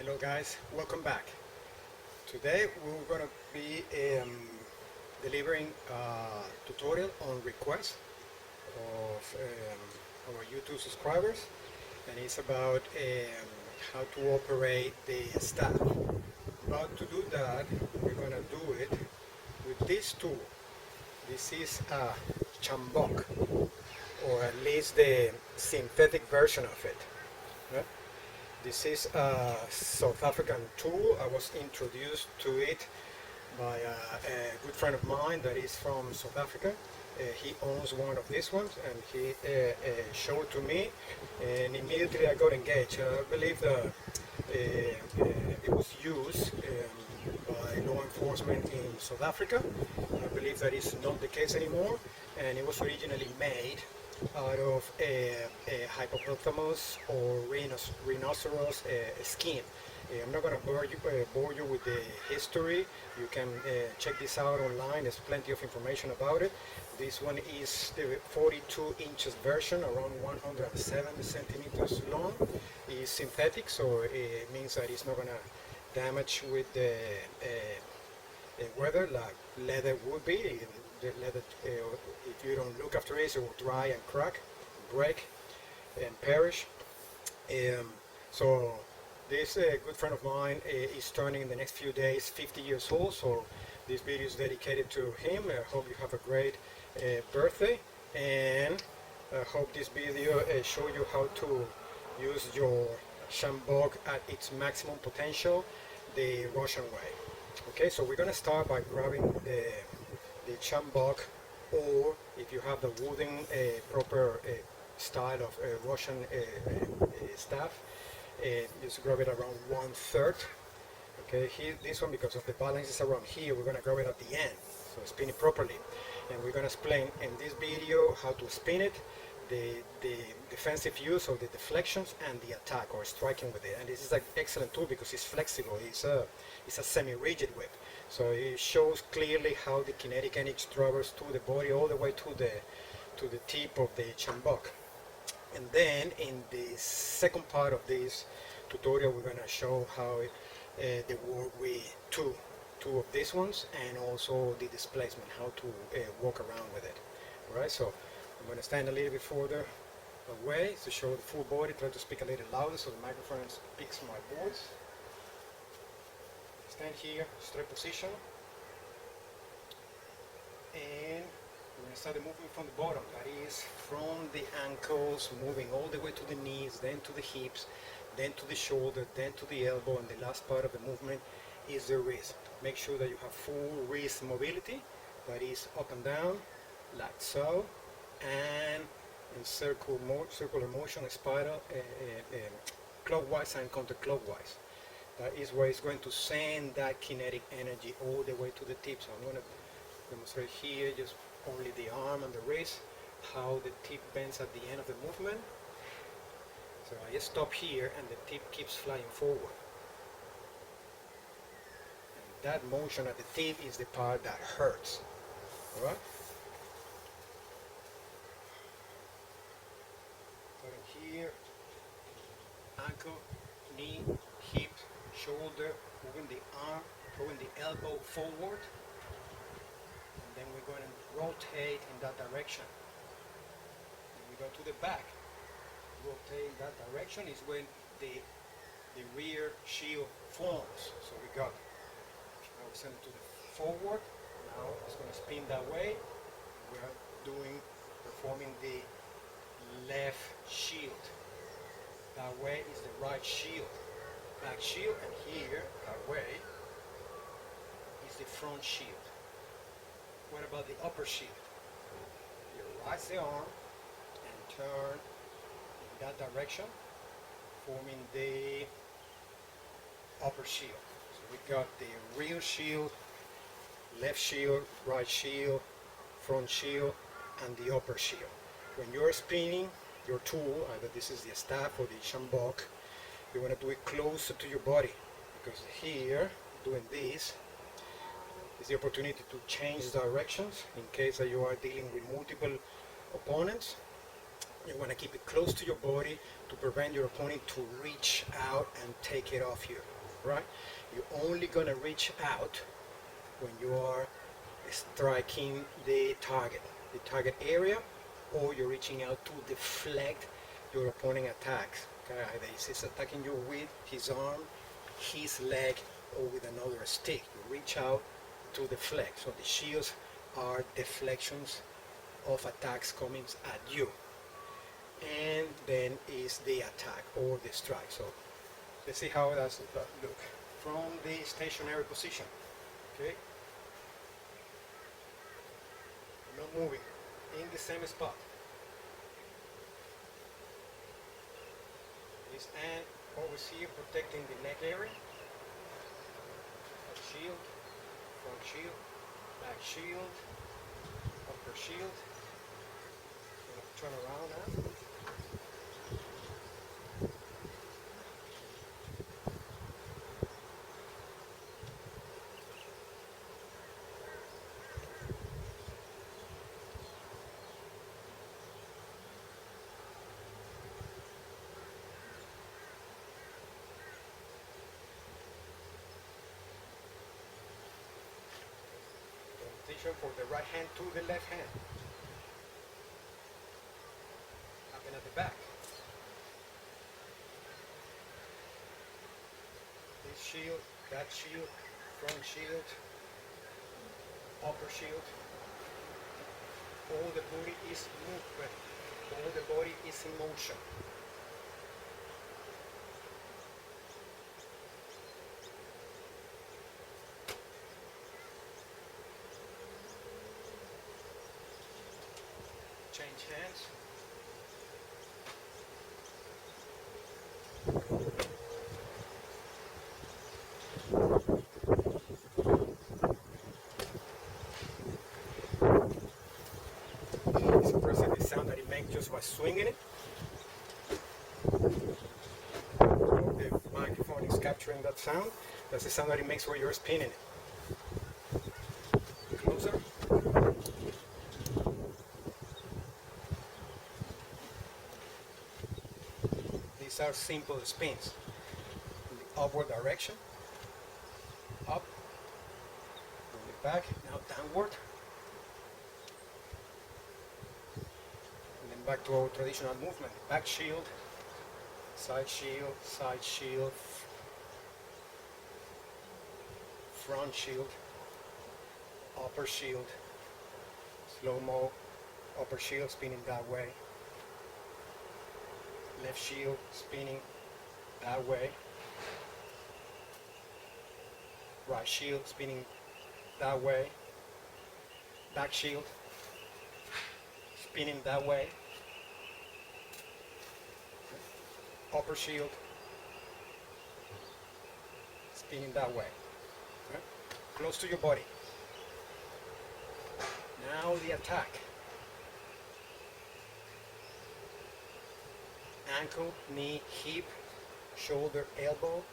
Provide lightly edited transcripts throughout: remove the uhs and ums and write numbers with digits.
Hello guys, welcome back. Today we're going to be delivering a tutorial on request of our YouTube subscribers, and it's about how to operate the staff. But to do that, we're going to do it with this tool. This is a Sjambok, or at least the synthetic version of it. Right? This is a South African tool. I was introduced to it by a good friend of mine that is from South Africa. He owns one of these ones, and he showed it to me, and immediately I got engaged. I believe that it was used by law enforcement in South Africa. I believe that is not the case anymore, and it was originally made out of a hippopotamus or rhinoceros skin. I'm not going to bore you with the history. You can check this out online. There's plenty of information about it. This one is the 42 inches version, around 107 centimeters long. It's synthetic, so it means that it's not going to damage with the weather like leather would be. The leather, if you don't look after it, it will dry and crack, break, and perish. So this good friend of mine is turning in the next few days 50 years old, so this video is dedicated to him. I hope you have a great birthday, and I hope this video show you how to use your Sjambok at its maximum potential, the Russian way. Okay, so we're going to start by grabbing the Sjambok, or if you have the wooden proper style of Russian staff, just grab it around 1/3. Okay, here, this one, because of the balance is around here, we're going to grab it at the end, so spin it properly. And we're going to explain in this video how to spin it, the defensive use of the deflections, and the attack or striking with it. And this is an excellent tool because it's flexible. It's a semi-rigid whip, so it shows clearly how the kinetic energy travels to the body all the way to the tip of the Sjambok. And then in the second part of this tutorial, we're going to show how they work with two of these ones, and also the displacement, how to walk around with it. All right, so I'm going to stand a little bit further away to show the full body. Try to speak a little louder so the microphone picks my voice. Stand here, straight position, and we're going to start the movement from the bottom. That is from the ankles, moving all the way to the knees, then to the hips, then to the shoulder, then to the elbow, and the last part of the movement is the wrist. Make sure that you have full wrist mobility, that is up and down, like so, and in circular motion, spiral, clockwise and counterclockwise. That is where it's going to send that kinetic energy all the way to the tip. So I'm going to demonstrate here just only the arm and the wrist, how the tip bends at the end of the movement. So I just stop here and the tip keeps flying forward. And that motion at the tip is the part that hurts. Alright? Starting here, ankle, knee, hip, shoulder, moving the arm, throwing the elbow forward, and then we're going to rotate in that direction. And we go to the back. Rotate in that direction is when the rear shield forms. So we got, now we send it to the forward. Now it's going to spin that way. We are performing the left shield. That way is the right shield. Back shield, and here, that way, is the front shield. What about the upper shield? You raise the arm and turn in that direction, forming the upper shield. So we got the rear shield, left shield, right shield, front shield, and the upper shield. When you're spinning your tool, either this is the staff or the Sjambok, you want to do it closer to your body, because here, doing this, is the opportunity to change directions in case that you are dealing with multiple opponents. You want to keep it close to your body to prevent your opponent to reach out and take it off you. right? You're only gonna reach out when you are striking the target area, or you're reaching out to deflect your opponent attacks. Okay, either he's attacking you with his arm, his leg, or with another stick. You reach out to deflect. So the shields are deflections of attacks coming at you. And then is the attack or the strike. So let's see how does that look from the stationary position. Okay, not moving, in the same spot. This hand always here protecting the neck area. Shield, front shield, back shield, upper shield. Turn around now. For the right hand to the left hand. Happen at the back. This shield, that shield, front shield, upper shield. All the body is movement. All the body is in motion. Change hands. Suppressing the sound that it makes just by swinging it. The microphone is capturing that sound. That's the sound that it makes when you're spinning it. Closer. These are simple spins. In the upward direction. Up. Bring it back. Now downward. Back to our traditional movement. Back shield, side shield, front shield, upper shield, slow-mo, upper shield spinning that way, left shield spinning that way, right shield spinning that way, back shield spinning that way, upper shield spinning that way. Okay. Close to your body. Now the attack. Ankle, knee, hip, shoulder, elbow,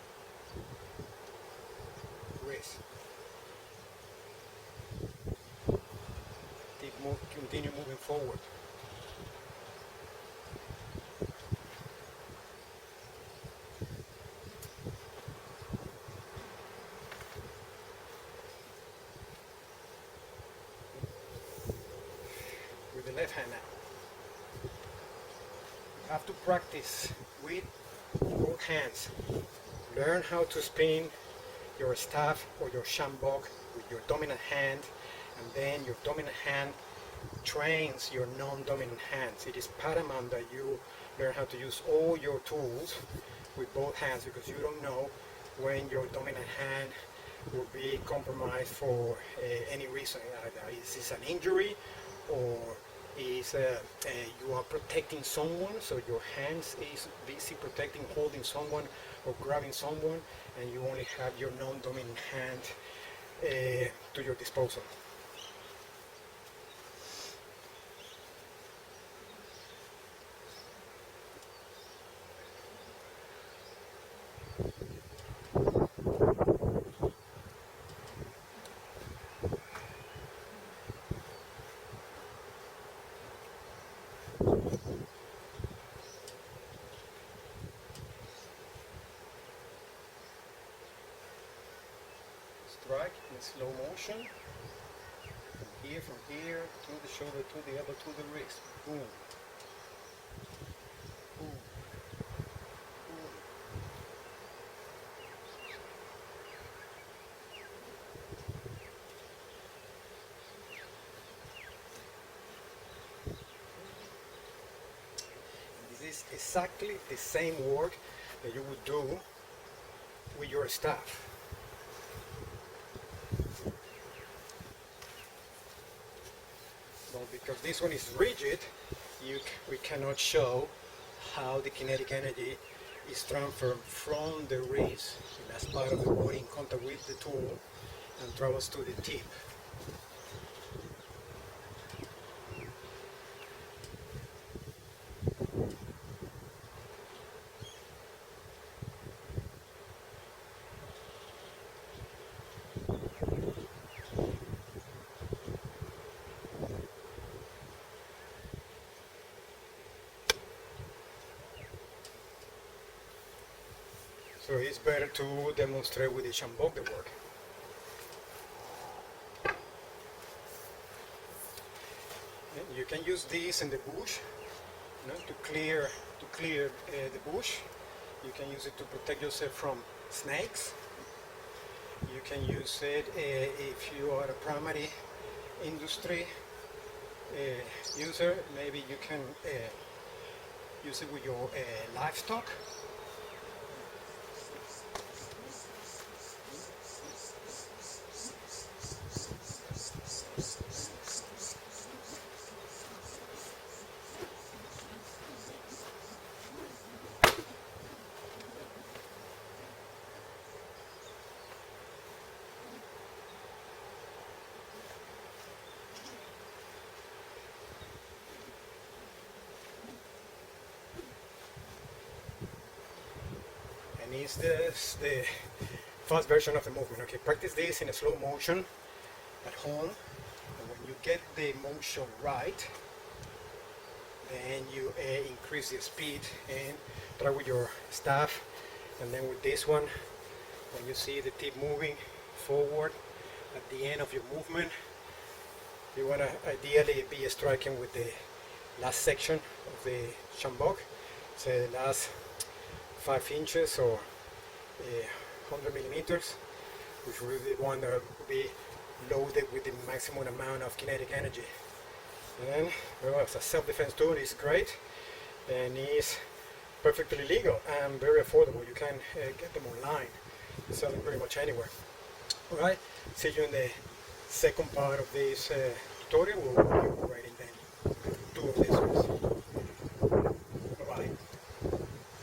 wrist. Continue moving forward. With the left hand now. You have to practice with both hands. Learn how to spin your staff or your sjambok with your dominant hand, and then your dominant hand trains your non-dominant hands. It is paramount that you learn how to use all your tools with both hands, because you don't know when your dominant hand will be compromised for any reason. Either is this an injury, or is you are protecting someone, so your hands is busy protecting, holding someone or grabbing someone, and you only have your non-dominant hand to your disposal. strike in slow motion. From here to the shoulder, to the elbow, to the wrist. Boom. Boom. Boom. And this is exactly the same work that you would do with your staff. Well, because this one is rigid, we cannot show how the kinetic energy is transferred from the wrist, the last part of the body, in contact with the tool, and travels to the tip. So it's better to demonstrate with the Sjambok the work. And you can use this in the bush, you know, to clear the bush. You can use it to protect yourself from snakes. You can use it if you are a primary industry user. Maybe you can use it with your livestock. And is this the fast version of the movement? Okay, practice this in a slow motion at home, and when you get the motion right, then you increase the speed and try with your staff. And then with this one, when you see the tip moving forward at the end of your movement, you want to ideally be striking with the last section of the Sjambok, say the last 5 inches or 100 millimeters, which will be the one that will be loaded with the maximum amount of kinetic energy. And well, as a self-defense tool, it's great and is perfectly legal and very affordable. You can get them online, selling pretty much anywhere. Alright, see you in the second part of this tutorial. We'll be right in.